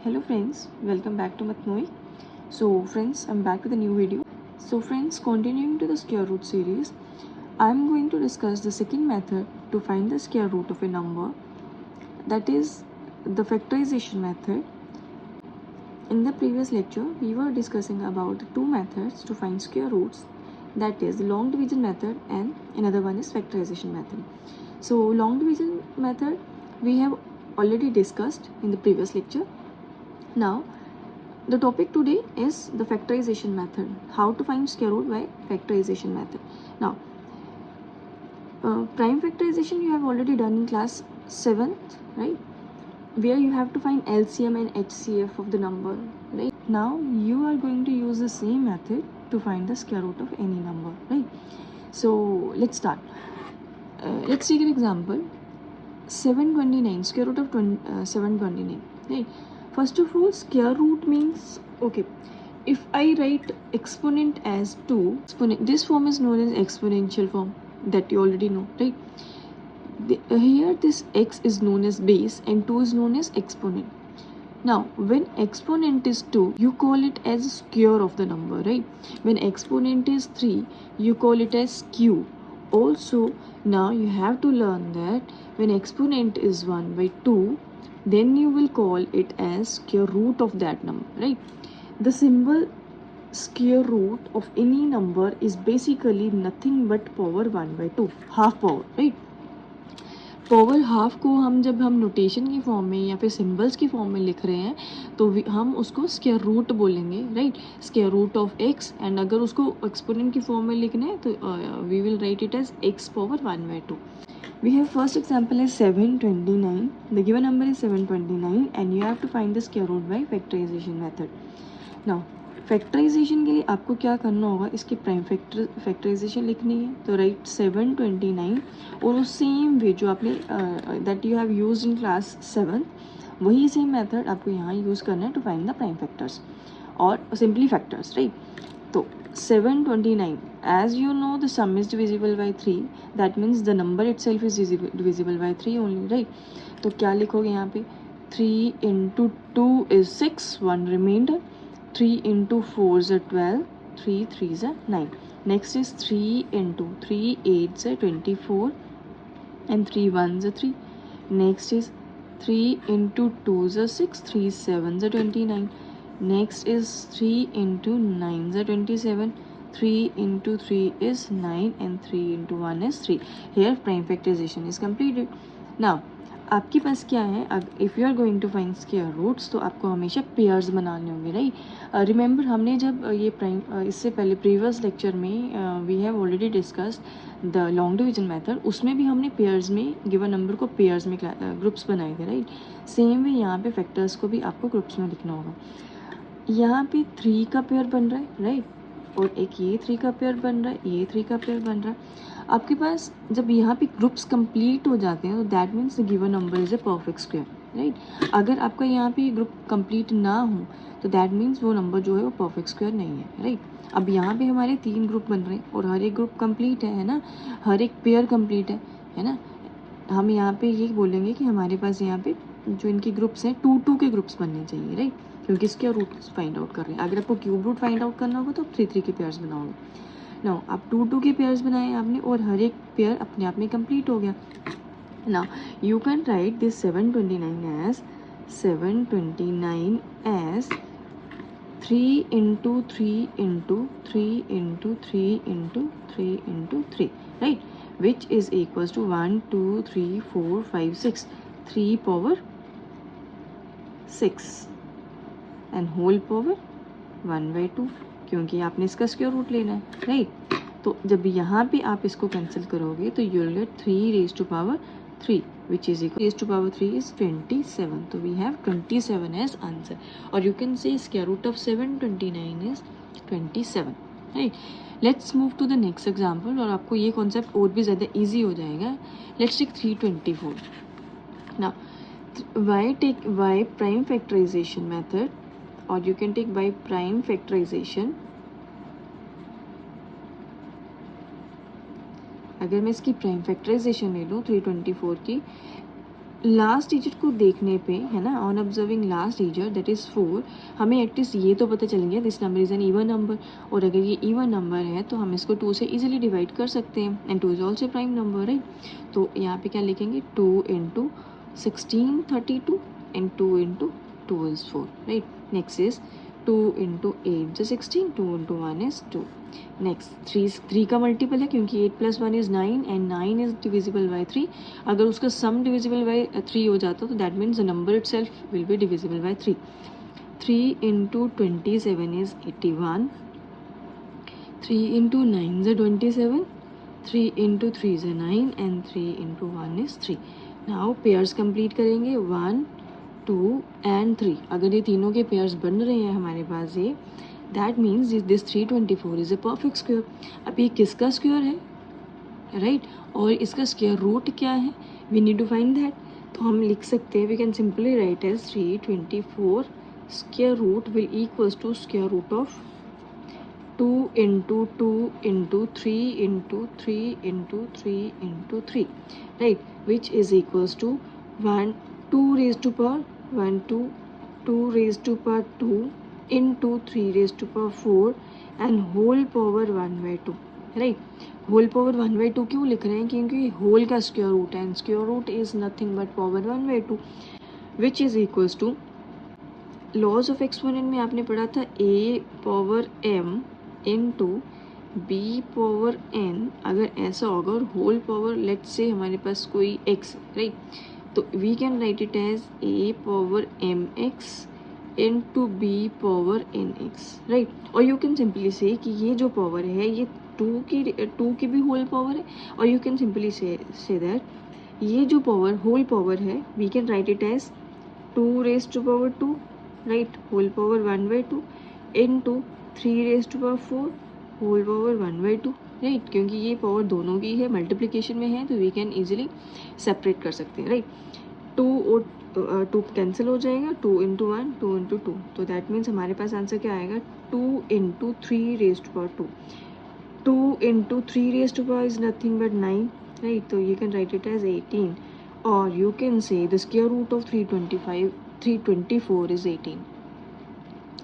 Hello friends, welcome back to Matnoi. So friends, I'm back with a new video. So friends, continuing to the square root series, I'm going to discuss the second method to find the square root of a number, that is the factorization method. In the previous lecture, we were discussing about the two methods to find square roots, that is the long division method and another one is factorization method. So long division method we have already discussed in the previous lecture. Now the topic today is the factorization method, how to find square root by factorization method. Now prime factorization you have already done in class 7th, right, where you have to find LCM and HCF of the number, right? Now you are going to use the same method to find the square root of any number, right? So let's start. Let's take an example. 729, square root of 729, right? First of all, square root means, okay, if I write exponent as 2, this form is known as exponential form, that you already know, right? Here this x is known as base and 2 is known as exponent. Now when exponent is 2, you call it as square of the number, right? When exponent is 3, you call it as cube. Also, now you have to learn that when exponent is 1 by 2, then you will call it as square root of that number, right? The symbol square root of any number is basically nothing but power 1 by 2, half power, right? Power half को जब हम notation की form में या फिर symbols की form में लिख रहे हैं तो हम उसको स्क्वायर रूट बोलेंगे, right? Square root of x, and अगर उसको एक्सपोनेंट की फॉर्म में लिखना है तो we will write it as x power 1 by 2. We have first example is 729. The given number is 729 and you have to find the square root by factorization method. Now factorization के लिए आपको क्या करना होगा, इसकी प्राइम फैक्टराइजेशन लिखनी है, तो राइट 729 और उस सेम वे जो आपने that you have used in class 7, वही सेम मेथड आपको यहाँ यूज़ करना है to find the prime factors और सिंपली फैक्टर्स, राइट? तो 729, as you know the sum is divisible by 3, that means the number itself is divisible by 3 only, right? तो क्या लिखोगे यहाँ पे, 3 into 2 is 6, 1 remainder. 3 into 4 is 12, 3 3s are 9. Next is 3 into 3 8s are 24 and 3 1s are 3. Next is 3 into 2s are 6, 3 7s are 29. Next is 3 into 9s are 27. 3 into 3 is 9 and 3 into 1 is 3. Here prime factorization is completed. Now आपके पास क्या है, if you are going to find square roots तो आपको हमेशा pairs बनाने होंगे, right? Remember हमने जब ये प्राइम इससे पहले प्रीवियस लेक्चर में we have already discussed the long division method, उसमें भी हमने पेयर्स में गिवन नंबर को पेयर्स में ग्रुप्स बनाए थे, राइट? सेम वे यहाँ पे फैक्टर्स को भी आपको ग्रुप्स में लिखना होगा. यहाँ पे 3 का पेयर बन रहा है, राइट? और एक ये 3 का पेयर बन रहा है, ये 3 का पेयर बन रहा है. आपके पास जब यहाँ पे ग्रुप्स कंप्लीट हो जाते हैं तो that means the given number is a perfect square, right? अगर आपका यहाँ पे ग्रुप कंप्लीट ना हो तो दैट मीन्स वो नंबर जो है वो परफेक्ट स्क्वायर नहीं है, राइट? अब यहाँ पे हमारे 3 ग्रुप बन रहे हैं और हर एक ग्रुप कंप्लीट है ना, हर एक पेयर कंप्लीट है ना. हम यहाँ पे ये बोलेंगे कि हमारे पास यहाँ पे जो इनके ग्रुप्स हैं 2 के ग्रुप्स बनने चाहिए, राइट? क्योंकि इसके रूट फाइंड आउट कर रहे हैं. अगर आपको क्यूब रूट फाइंड आउट करना होगा तो आप 3 के पेयर्स बनाओगे. नाउ आप 2 के पेयर्स बनाए आपने और हर एक पेयर अपने आप में कंप्लीट हो गया. Now you can write this 729 as 3 into 3 into 3 into 3 into 3 into 3, right? Which is equals to 1 2 3 4 5 6, 3 power 6 and whole power 1 by 2, क्योंकि आपने इसका स्क्वायर रूट लेना है, राइट? तो जब यहाँ पे आप इसको कैंसिल करोगे तो you will get 3 raised to power 3 which is equal raised to power 3 is 27. तो we have 27 as answer, or you can say square root of 729 is 27, right? Let's move to the next example और आपको ये concept और भी ज़्यादा easy हो जाएगा. Let's take 324. Now take y prime factorization method, or you can take by prime factorization. अगर मैं इसकी प्राइम फैक्टराइजेशन ले लूँ 324 की, लास्ट डिजिट को देखने पे है ना, on observing last digit that is 4, हमें एटलीस्ट ये तो पता चल गया this number is an even number, और अगर ये इवन नंबर है तो हम इसको 2 से इजीली डिवाइड कर सकते हैं, and 2 is also prime number, right. तो यहाँ पे क्या लिखेंगे, 2 into 16 32 and 2 into 2 is 4, right. Next is 2 into 8 जो 16, 2 इंटू 1 इज़ 2। नेक्स्ट 3 का मल्टीपल है क्योंकि 8 + 1 is 9 and 9 is divisible by 3। अगर उसका सम डिविजिबल बाई 3 हो जाता तो that means the number itself will be divisible by 3। 3 into 27 is 81, 3 into 9 is 27, 3 into 3 is 9 and 3 into 1 is 3। Now pairs complete करेंगे 1 2 and 3। अगर ये तीनों के पेयर्स बन रहे हैं हमारे पास, ये that means this 324 is a perfect square. अब ये किसका स्क्वायर है, राइट और इसका स्क्वायर रूट क्या है, we need to find that. तो हम लिख सकते हैं, we can simply write as 324 square root will equals to square root of 2 into 2 into 3 into 3 into 3 into 3, right, which is equals to 1 2 raise to power 1 2 raise to power 2 into 3 raise to power 4 and whole power 1/2, right. Whole power 1/2 क्यों लिख रहे हैं, क्योंकि whole का square root है and square root is nothing but power 1/2, which is equals to, laws of exponent में आपने पढ़ा था a power m into b power n। अगर ऐसा होगा और होल पावर लेट्स से हमारे पास कोई x, राइट, तो we can write it as a power mx into b power nx, right. और यू कैन सिंपली से कि ये जो पावर है ये 2 की भी होल पावर है, और you can simply say that ये जो पावर होल पावर है we can write it as 2 raise to power 2, right, whole power 1/2 into 3 raise to power 4 whole power 1/2, right, क्योंकि ये पावर दोनों की है, मल्टीप्लिकेशन में है, तो वी कैन इजीली सेपरेट कर सकते हैं, राइट। 2 और 2 कैंसिल हो जाएगा, 2 इंटू 1 2 इंटू 2, तो दैट मीन्स हमारे पास आंसर क्या आएगा, 2 into 3 raise to power 2। 2 into 3 raise to power is nothing but 9, right, तो you can write it as 18, or you can say the square root of 324 is 18,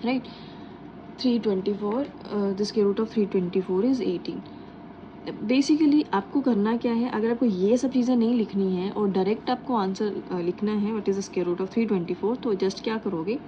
right, 324 the square root of 324 is 18। Basically आपको करना क्या है, अगर आपको ये सब चीज़ें नहीं लिखनी है और डायरेक्ट आपको आंसर लिखना है what is the square root of 324, तो जस्ट क्या करोगे,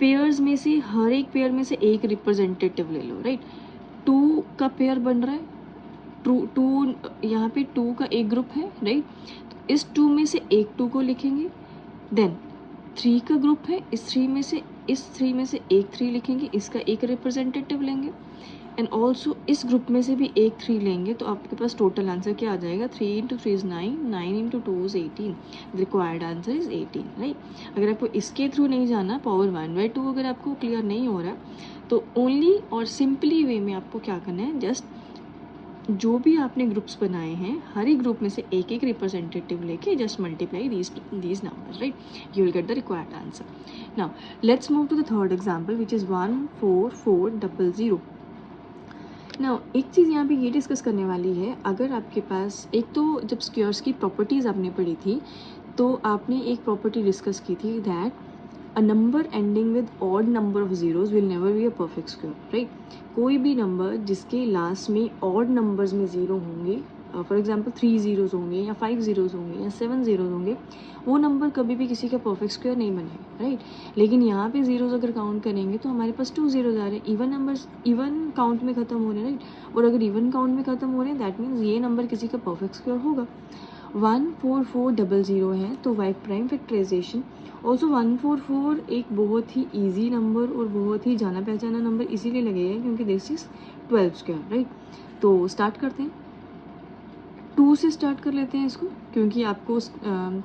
पेयर्स में से हर एक पेयर में से एक रिप्रेजेंटेटिव ले लो, राइट। 2 का पेयर बन रहा है, टू यहाँ पे 2 का एक ग्रुप है, राइट, तो इस 2 में से एक 2 को लिखेंगे। देन 3 का ग्रुप है, इस 3 में से एक 3 लिखेंगे, इसका एक रिप्रेजेंटेटिव लेंगे, एंड ऑल्सो इस ग्रुप में से भी एक 3 लेंगे, तो आपके पास टोटल आंसर क्या आ जाएगा, 3 into 3 is 9, 9 into 2 is 18, required answer is 18, right. अगर आपको इसके थ्रू नहीं जाना, पावर 1/2 अगर आपको क्लियर नहीं हो रहा, तो ओनली और सिंपली वे में आपको क्या करना है, जस्ट जो भी आपने ग्रुप्स बनाए हैं हर एक ग्रुप में से एक एक रिप्रेजेंटेटिव लेके just multiply these numbers, right, you will get the required answer। now let's move to the third example which is 14400। now एक चीज़ यहाँ पे ये डिस्कस करने वाली है, अगर आपके पास एक तो जब स्क्वायर्स की प्रॉपर्टीज़ आपने पढ़ी थी तो आपने एक प्रॉपर्टी डिस्कस की थी that a number ending with odd number of zeros will never be a perfect square, right। कोई भी नंबर जिसके लास्ट में ऑड नंबर्स में ज़ीरो होंगे, फॉर एग्जांपल 3 ज़ीरोज़ होंगे या 5 ज़ीरोज़ होंगे या 7 ज़ीरोज़ होंगे, वो नंबर कभी भी किसी का परफेक्ट स्क्वायर नहीं बनेगा, राइट। लेकिन यहाँ पे ज़ीरोज़ अगर काउंट करेंगे तो हमारे पास 2 ज़ीरोज़ आ रहे हैं, इवन नंबर्स इवन काउंट में ख़त्म हो रहे हैं, राइट, और अगर इवन काउंट में ख़त्म हो रहे हैं दैट मीन्स ये नंबर किसी का परफेक्ट स्क्वायर होगा। 14400 है तो वाई प्राइम फैक्टराइजेशन ऑल्सो 144 एक बहुत ही ईजी नंबर और बहुत ही जाना पहचाना नंबर इसीलिए लगेगा क्योंकि दिस इज 12 स्क्वायर, राइट। तो स्टार्ट करते हैं, 2 से स्टार्ट कर लेते हैं इसको, क्योंकि आपको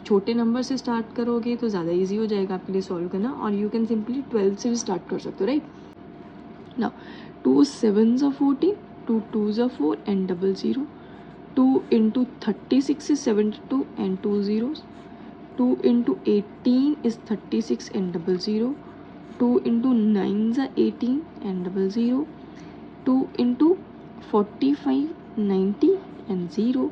छोटे नंबर से स्टार्ट करोगे तो ज़्यादा ईजी हो जाएगा आपके लिए सॉल्व करना, और यू कैन सिंपली 12 से भी स्टार्ट कर सकते हो, right. Now 2 7s are 14, 2 2s are 4 and 00, 2 into 36 is 72 and 2 zeros, 2 into 18 is 36 and 00, 2 into 9s are 18 and 00, 2 into 45 90 and 0।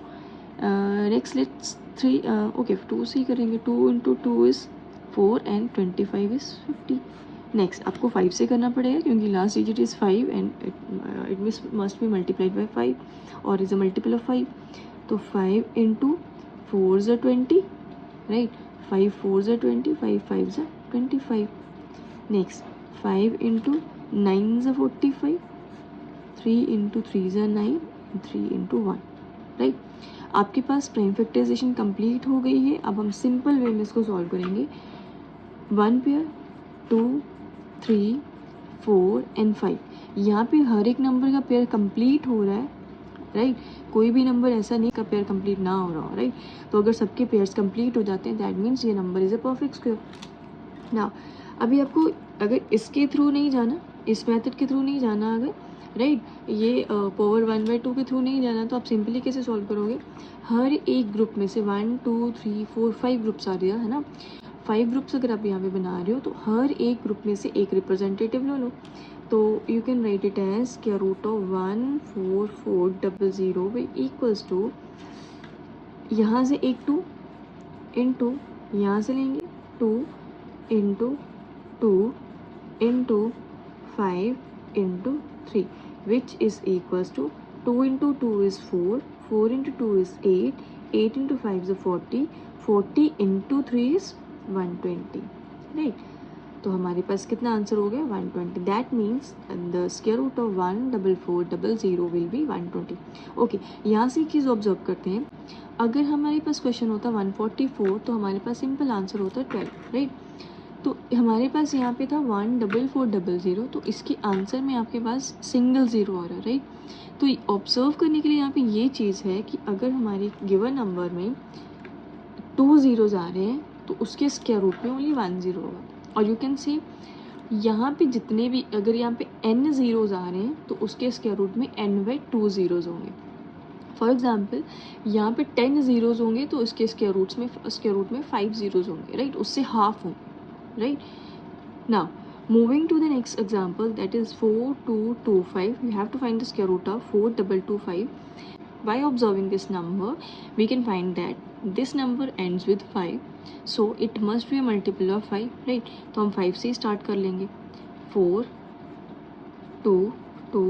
Next let's 3 okay 2 से ही करेंगे. 2 into 2 is 4 and 25 is 50. Next आपको 5 से करना पड़ेगा क्योंकि last digit is 5 and it must be multiplied by 5 और is a multiple of 5. तो 5 into 4 is 20, right? 5 4 is 20, 5 5 is 25. Next 5 into 9 is 45, 3 into 3 is 9, 3 into 1, right? आपके पास प्राइम फैक्टराइजेशन कंप्लीट हो गई है. अब हम सिंपल वे में इसको सॉल्व करेंगे. 1 पेयर, 2, 3, 4 एंड 5. यहाँ पे हर एक नंबर का पेयर कंप्लीट हो रहा है, राइट? कोई भी नंबर ऐसा नहीं का पेयर कंप्लीट ना हो रहा हो, राइट? तो अगर सबके पेयर्स कंप्लीट हो जाते हैं दैट मीन्स ये number is a perfect square. ना अभी आपको अगर इसके थ्रू नहीं जाना, इस मेथड के थ्रू नहीं जाना, अगर राइट ये पावर 1/2 के थ्रू नहीं जाना, तो आप सिंपली कैसे सॉल्व करोगे? हर एक ग्रुप में से 1 2 3 4 5 ग्रुप्स आ रही है ना. 5 ग्रुप्स अगर आप यहाँ पे बना रहे हो तो हर एक ग्रुप में से एक रिप्रेजेंटेटिव लो. तो you can write it as square root of 14400 will equals to, यहाँ से एक 2 इंटू यहाँ से लेंगे 2 into 2 into 5 into 3 which is equals to 2 into 2 is 4, 4 into 2 is 8, 8 into 5 is 40, 40 into 3 is 120, right? तो हमारे पास कितना आंसर हो गया? 120. That means the square root of 14400 will be 120. Okay, यहाँ से एक चीज़ ऑब्जर्व करते हैं. अगर हमारे पास क्वेश्चन होता 144 तो हमारे पास सिंपल आंसर होता 12, राइट? तो हमारे पास यहाँ पे था 14400, तो इसके आंसर में आपके पास सिंगल ज़ीरो आ रहा है, राइट? तो ऑब्जर्व करने के लिए यहाँ पे ये चीज़ है कि अगर हमारे गिवन नंबर में 2 ज़ीरोज़ आ रहे हैं तो उसके स्क्वायर रूट में ओनली 1 ज़ीरो होगा. और यू कैन से यहाँ पे जितने भी अगर यहाँ पे n ज़ीरोज़ आ रहे हैं तो उसके स्क्वायर रूट में n/2 ज़ीरोज़ होंगे. फॉर एग्जाम्पल यहाँ पे 10 ज़ीरोज़ होंगे तो इसके स्क्वायर रूट में 5 ज़ीरोज़ होंगे, राइट? उससे हाफ होंगे, right? Now moving to the next example, that is 4225. You have to find the square root of 4225. By observing this number we can find that this number ends with 5, so it must be a multiple of 5, right? तो हम 5 से start कर लेंगे. 4 2 2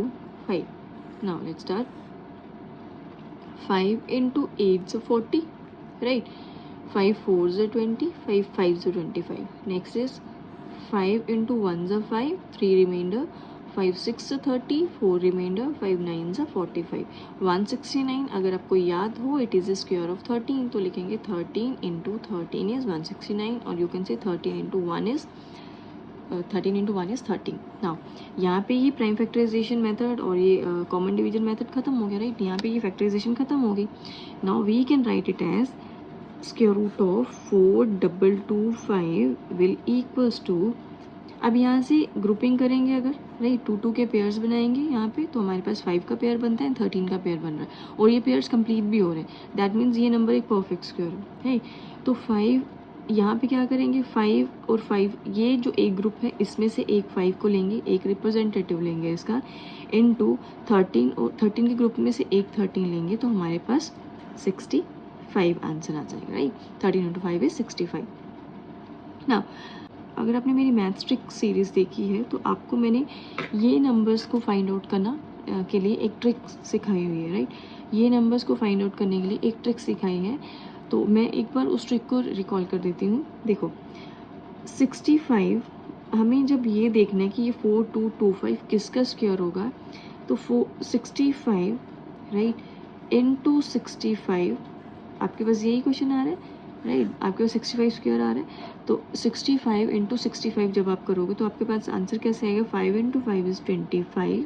5. Now let's start. 5 into 8 is 40, right? 5 4 is 20, 5 5 is 25. Next is 5 into 1 is 5, 3 remainder, 5 6 is 30, 4 remainder, 5 9 is 45. 169 अगर आपको याद हो it is square of 13, तो लिखेंगे 13 into 13 is 169 और you can say 13 into 1 is 13. Now यहाँ पे ये प्राइम फैक्टराइजेशन मेथड और ये कॉमन डिवीजन मेथड खत्म हो गया, राइट? यहाँ पे ये फैक्टराइजेशन खत्म हो गई. Now we can write it as square root of 4225 will equals to, अब यहाँ से ग्रुपिंग करेंगे अगर, राइट? 2 2 के पेयर्स बनाएंगे यहाँ पे तो हमारे पास 5 का पेयर बनता है, 13 का पेयर बन रहा है और ये पेयर्स कंप्लीट भी हो रहे हैं. दैट मीन्स ये नंबर एक परफेक्ट स्क्वायर है. तो 5 यहाँ पे क्या करेंगे, 5 और 5 ये जो एक ग्रुप है इसमें से एक 5 को लेंगे, एक रिप्रेजेंटेटिव लेंगे इसका, इनटू 13 और 13 के ग्रुप में से एक 13 लेंगे तो हमारे पास 65 आंसर आ जाएगा, राइट? 13 into 5 is 65. ना अगर आपने मेरी मैथ्स ट्रिक सीरीज़ देखी है तो आपको मैंने ये नंबर्स को फाइंड आउट करना के लिए एक ट्रिक सिखाई हुई है, राइट? ये नंबर्स को फाइंड आउट करने के लिए एक ट्रिक सिखाई है, तो मैं एक बार उस ट्रिक को रिकॉल कर देती हूँ. देखो 65, हमें जब ये देखना है कि ये 4225 किसका स्क्वायर होगा, तो 65 राइट इनटू 65, आपके पास यही क्वेश्चन आ रहा है, राइट? आपके पास 65 स्क्वायर आ रहा है तो 65 इंटू 65 जब आप करोगे तो आपके पास आंसर कैसे आएगा, 5 इंटू 5 इज़ 25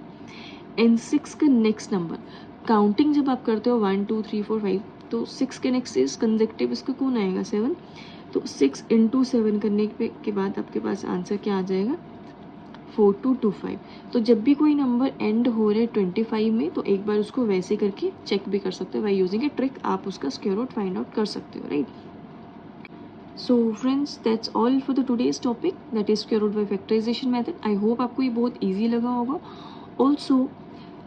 एंड 6 का नेक्स्ट नंबर काउंटिंग जब आप करते हो 1 2 3 4 5 तो 6 के नेक्स्ट इज कंसेक्टिव, इसका कौन आएगा 7, तो 6 इंटू 7 करने के बाद आपके पास आंसर क्या आ जाएगा 4225. तो जब भी कोई नंबर एंड हो रहे 25 में तो एक बार उसको वैसे करके चेक भी कर सकते हो, बाय यूजिंग ए ट्रिक आप उसका स्क्वायर रूट फाइंड आउट कर सकते हो, right? So friends that's all for the today's topic, that is square root by factorization method. I hope आपको ये बहुत ईजी लगा होगा. ऑल्सो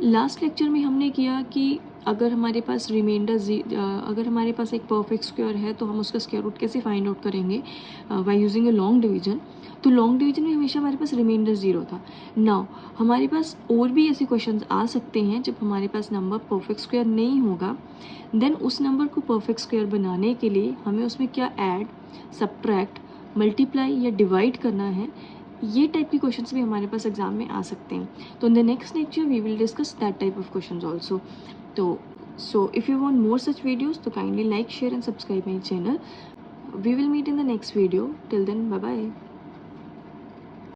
लास्ट लेक्चर में हमने किया कि अगर हमारे पास अगर हमारे पास एक परफेक्ट स्क्वायर है तो हम उसका स्क्वायर रूट कैसे फाइंड आउट करेंगे, by using a long division. तो लॉन्ग डिवीजन में हमेशा हमारे पास रिमाइंडर 0 था। नाउ हमारे पास और भी ऐसे क्वेश्चंस आ सकते हैं जब हमारे पास नंबर परफेक्ट स्क्वायर नहीं होगा, देन उस नंबर को परफेक्ट स्क्वायर बनाने के लिए हमें उसमें क्या ऐड, सब्ट्रैक्ट, मल्टीप्लाई या डिवाइड करना है, ये टाइप के क्वेश्चंस भी हमारे पास एग्जाम में आ सकते हैं। तो in the next lecture we will discuss that type of questions also. तो if you want more such videos, तो kindly like, share and subscribe my channel. We will meet in the next video. Till then, bye bye.